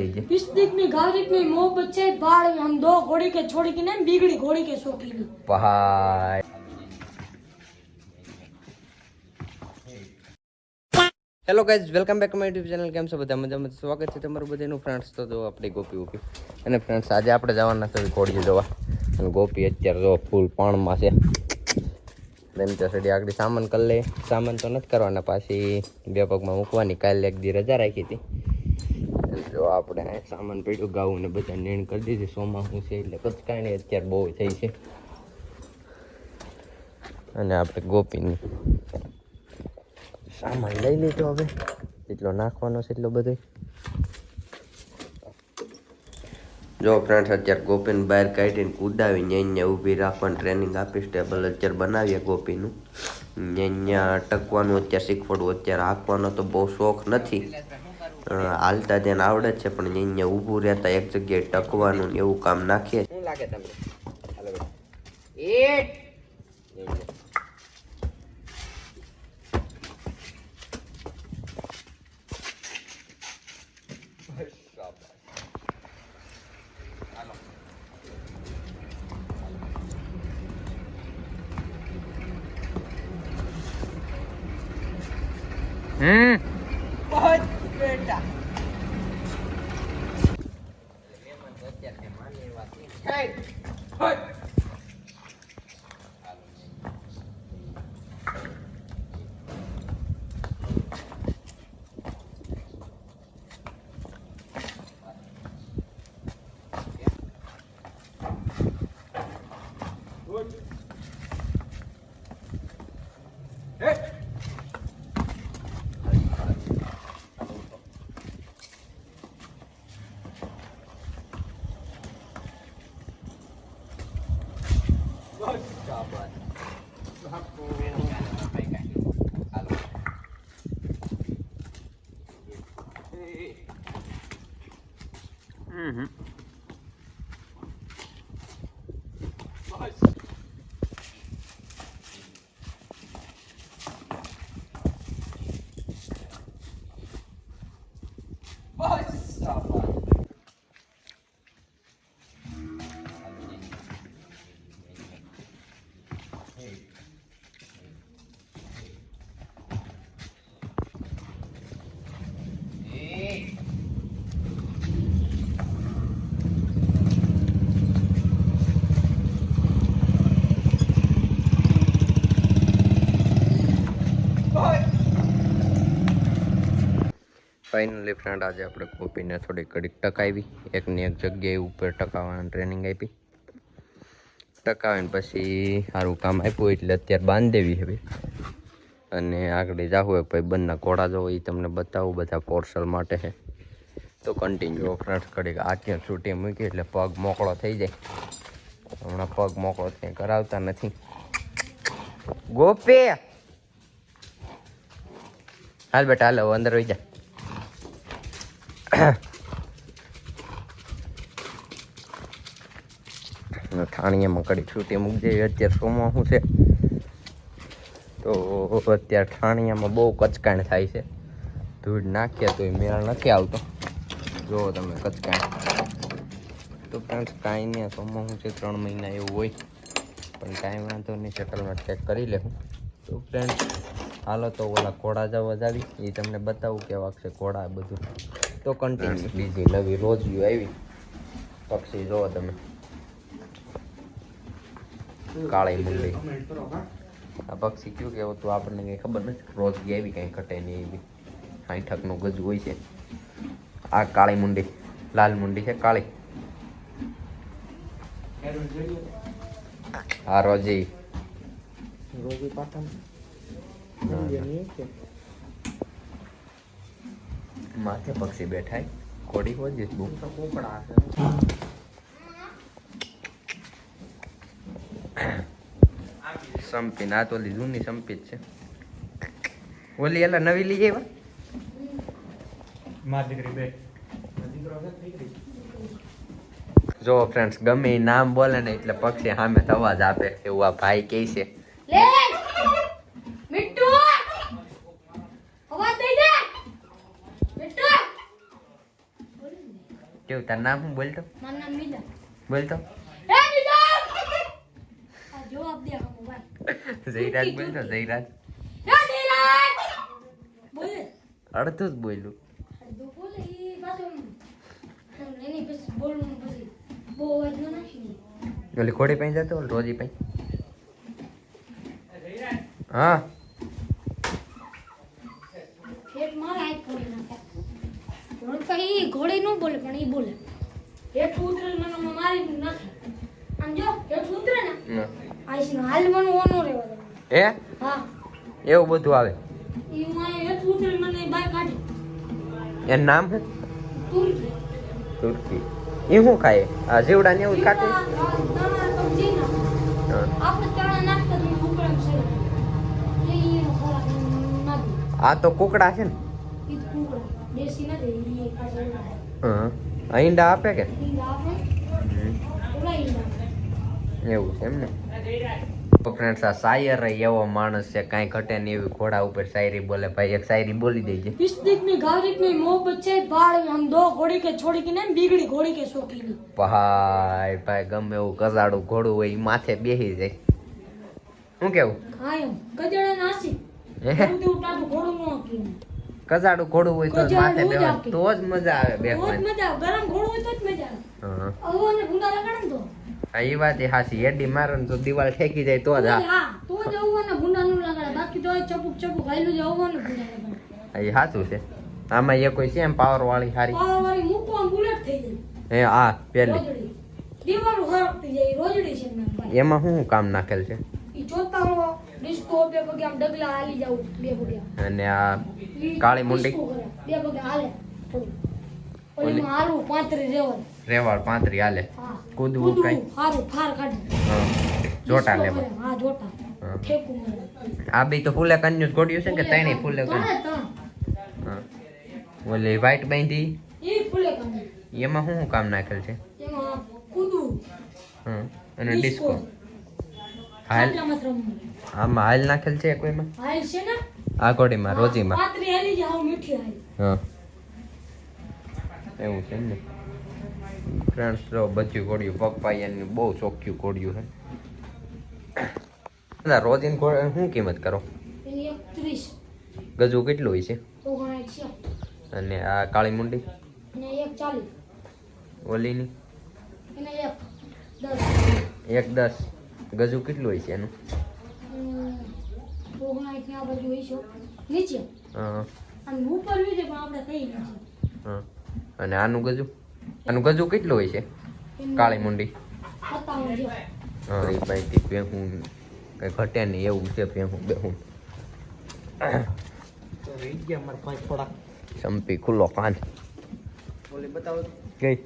इस दिख में गारिक में मोहब्बत से बाढ़ हम दो घोड़ी के छोड़ी की नहीं बिगड़ी घोड़ी के शौकीन भाई hello guys welcome back to my YouTube channel. કેમ છો બધા મજામાં? સ્વાગત છે તમારું બધાનું ફ્રેન્ડ્સ. તો જો આપણી ગોપી અને ફ્રેન્ડ્સ આજે આપણે જવાના છે ઘોડીએ જોવા અને ગોપી અત્યારે જો ફૂલ પાણમાં છે. એમ તો સડી આગળ સામાન કરી લે. સામાન તો નથી કરવાના, પાછી બે પગમાં મૂકવાની. કાલે એક દી રજા રાખી હતી. જો આપણે સામાન પડ્યું ગાવું ને બધા નીણ કરી દીધી. સોમાં હું છે એટલે કચ્છ કાંઈ નહીં અત્યારે બહુ થઈ છે. અને આપણે ગોપીની સામાન લઈ લીધો. હવે એટલો નાખવાનો છે એટલો બધો. જો ફ્રેન્ડ્સ અત્યારે ગોપીને બહાર કાઢીને કુદાવીને અહીંયા ઊભી રાખવાની ટ્રેનિંગ આપીશ. ટેબલ અત્યારે બનાવીએ ગોપીનું. અહીંયા ટકવાનું અત્યારે શીખવાડવું. અત્યારે હાંકવાનો તો બહુ શોખ નથી, હાલતા તેને આવડે જ છે, પણ અહીંયા ઊભું રહેતા એક જગ્યાએ ટકવાનું એવું કામ નાખીએ. શું લાગે તમને? बहुत बेटा ફાઇનલી ફ્રેન્ડ આજે આપણે ગોપીને થોડી ઘડીક ટકાવી. એકની એક જગ્યાએ ઉપર ટકાવવાની ટ્રેનિંગ આપી. ટકાવીને પછી સારું કામ આપ્યું એટલે અત્યારે બાંધી દેવી હવે. અને આગળ જાવું હોય ભાઈ બંને ઘોડા જો એ તમને બતાવું, બધા પોર્સલ માટે છે. તો કન્ટિન્યુ ફ્રેન્ડ ઘડીક આટલી છૂટી મૂકી એટલે પગ મોકળો થઈ જાય. હમણાં પગ મોકળો કંઈ કરાવતા નથી. ગોપી હાલ બેટા હાલ અંદર હોઈ જા. ઠાણીયામાં કડી છૂટી મૂકી દેવી. અત્યારે સોમાં શું છે તો અત્યારે ઠાણીયામાં બહુ કચકાણ થાય છે. ધૂળ નાખીએ તો એ મેળ નથી આવતો. જુઓ તમે કચકાણ. તો ફ્રેન્ડ્સ કાંઈ નહીં, સોમાં શું છે 3 મહિના એવું હોય, પણ કાંઈ વાંધો નહીં, શટલમાં ચેક કરી લેવું. તો ફ્રેન્ડ્સ હાલો તો ઓલા ઘોડા જવા જાવી એ તમને બતાવું કેવા છે ઘોડા બધું. તો કન્ટિન્યુ બીજી નવી રોજ્યુ આવી પક્ષી જુઓ તમે. કાળી મુંડી આ પક્ષી કયું કેવું તો આપણને કંઈ ખબર નથી. રોજગી આવી કંઈ ઘટે નહીં એવી 60નું ગજુ હોય છે. આ કાળી મુંડી, લાલ મુંડી છે કાળી. આ રોજી માથે પક્ષી બેઠાય. ઘોડી હોજી બહુ કોકડા છે. સંપી ના તો ઓલી જૂની સંપી જ છે. ઓલી એલા નવી લઈ આવ્યા. જો ફ્રેન્ડ્સ ગમે નામ બોલે ને એટલે પક્ષી સામે અવાજ આપે એવું આ ભાઈ કહે છે. કેવું તાર નામ શું બોલતો મારું નામ મીરા. બોલતો એ મીરા! આ જવાબ દે હમો ભાઈ. જયરાજ બોલતો જયરાજ એ જયરાજ! બોલે. અડધું જ બોલ્યું અડધું બોલે ઈ પાછું એની પછી બોલવું પછી બહુ અવાજ ન નાખી. ઓલી ઘોડી પાસે જતો ઓલી રોજી પાસે હા પેટ મારે હાથ ફોડી નાખે. ઘોડ કઈ ઘોડી ન બોલે પણ ઈ બોલે. પેટ ઉતરે મને મારી નાખે. આમ જો પેટ ઉતરે ને આઈસનો હાલ મને ઓનો રહેવા દે. હે હા એવું બધું આવે ઈ મારે પેટ ઉતરે મને બાય કાઢી. એનું નામ શું તુરકી. તુર્કી એ શું ખાય આ જીવડા ને એવું ખાતું દાણા સબ્જી ના હા. આપણે દાણા નાખતા તો ઉપરમ છે. ઈ ખોરાક નાખી. આ તો કુકડા છે ને ઈ કુકડા દેશી ના દે ઈ પાછળ હા ઈંડા આપે કે ઈ આપણે ઓલા ઈ એવું છે એમ ને તો ફ્રેન્ડ્સ આ શાયર એવો માણસ છે કાંઈ ઘટે નહીં એવી ઘોડા ઉપર શાયરી બોલે ભાઈ એક શાયરી બોલી દેજે पिस्तिक में गावरिक में मोहब्बत से बाढ़ हम दो घोड़ी के छोड़ी की नहीं बिगड़ी घोड़ी के शौकीनी. ભાઈ ભાઈ ગમે એવું કસાડું ઘોડું હોય ઈ માથે બેસી જાય શું કેવું કાયમ ગજડા નાસી હે? એવું તેવું ટાટું ઘોડું ન હકીને. કસાડું ઘોડું હોય તો જ માથે કસાડું જ બેસવાનું આપી. તો જ મજા આવે તો જ બેસવાની મજા આવે. ગરમ ઘોડું હોય તો જ મજા આવે. હા અવને ગુંડા લગાડે ને તો હા, ઈ વાત એ હાચી હેડી મારે ને તો દિવાલ ઠેકી જાય તો જ હા હા તો જ અવને ગુંડા નું લગાડે. બાકી તો ચપુક ચપુક હાલ્યું જ અવને ગુંડા લગાડે. હા, એ સાચું છે આમાં એ કોઈ છે એમ પાવર વાળી હારી પાવર વાળી મૂકવા બુલેટ થઈ જાય. હે હા પેલી રોજડી દીવાલ હરકતી જાય રોજડી છે ને ભાઈ. એમાં શું કામ નાખેલ છે ઈ જોતા હો ડિસ્કો બે પગે આમ ડગલા હાલી જાવ બે પગે. અને આ કાળી મુંડી ડિસ્કો કરે. બે પગે હાલે થોડું. ઓલીમાં હારું 35 રેવલ. રેવાળ 35 હાલે હા કૂદવું કાંઈ? હારું ફાર કાઢે. હા જોટા ડિસ્કો લેવા કરે. હા જોટા હા. ઠેકું મારે. આ બી તો ફૂલે કન્યું ઘોડ્યું છે કે તણે ફૂલે ત્રણે કન્યું ત્રણ. હા ઓલી વ્હાઈટ બાંધી ઈ ફૂલે કાઢે. એમાં શું કામ નાખેલ છે એમાં કૂદવું. હા અને ડિસ્કો હાલ ખાટલામાં રમવું. આમાં હાલ નાખેલ છે કોઈમાં હાલ છે ને આ ઘોડીમાં રોજીમાં 35 હાલી જાય હાવ મીઠી હાલ. હા એવું છે ને ફ્રેન્ડ્સ જો બચ્યું ઘોડ્યું પપ્પાયાની બહુ ચોખ્ખું ઘોડ્યું છે ના રોજીન ઘોડે શું કિંમત કરો એની 31 ગજુ કેટલું હોય છે તો ગણાય છે. અને આ કાળી મુંડી અને 140 ઓલીની એને 110 110 ગજુ કેટલું હોય છે એનું તો ગણાય ત્યાં બાજુ હોય છે નીચે હા આમ ઉપર હોય છે પણ આપણે કઈ નથી. હા અને આનું ગજુ કેટલું હોય છે કાળી મુંડી 57 છે. હા એ ભાઈ ભેહું કઈ ઘટે નહીં એવું છે ભેહું બેહું સંપી ખુલ્લો કાન ગઈ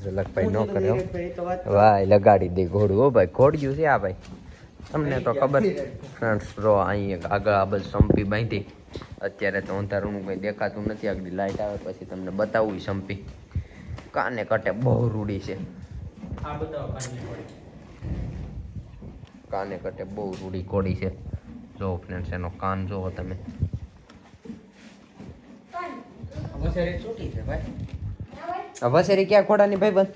ઝલક ભાઈ ન કરે હો. વાય લગાડી દે ઘોડું હો ભાઈ ઘોડ્યું છે આ ભાઈ તમને તો ખબર ફ્રેન્ડ્સ બ્રો અહીં એક આગળ આ બધું સંપી બાંધી અત્યારે તો અંધારું કંઈ દેખાતું નથી આગળ લાઈટ આવે પછી તમને બતાવું સંપી કાને કટે બહુ રૂડી છે કાને કટે બહુ રૂડી કોડી છે જો ફ્રેન્ડ્સ એનો કાન જોવો તમે આ વસેરી ક્યાં ઘોડાની ભાઈ બંધ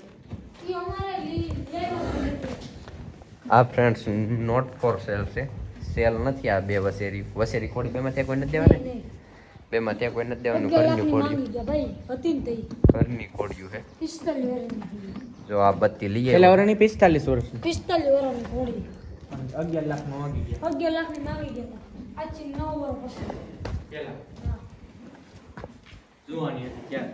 ઈ અમારે લેવાનું. આ ફ્રેન્ડ્સ નોટ ફોર સેલ છે સેલ નથી આ બે વસેરી ખોડી બેમાં ત્યાં કોઈ નથી દેવાની નહીં. બેમાં ત્યાં કોઈ નથી દેવાનું 11 ઘરની લાખની ખોડિયું માંગી ગયા ભાઈ હતી ને તઈ ઘરની ખોડિયું છે 45 વર્ષની. જો આ બત્તી લઈએ પેલા વર્ષની 45 વર્ષ 45 વર્ષની ઘોડી 11 લાખ માં વાગી ગયા 11 લાખની માંગી ગયા હતા. આજથી 9 વર્ષ પછી. જોવાની હતી ક્યાં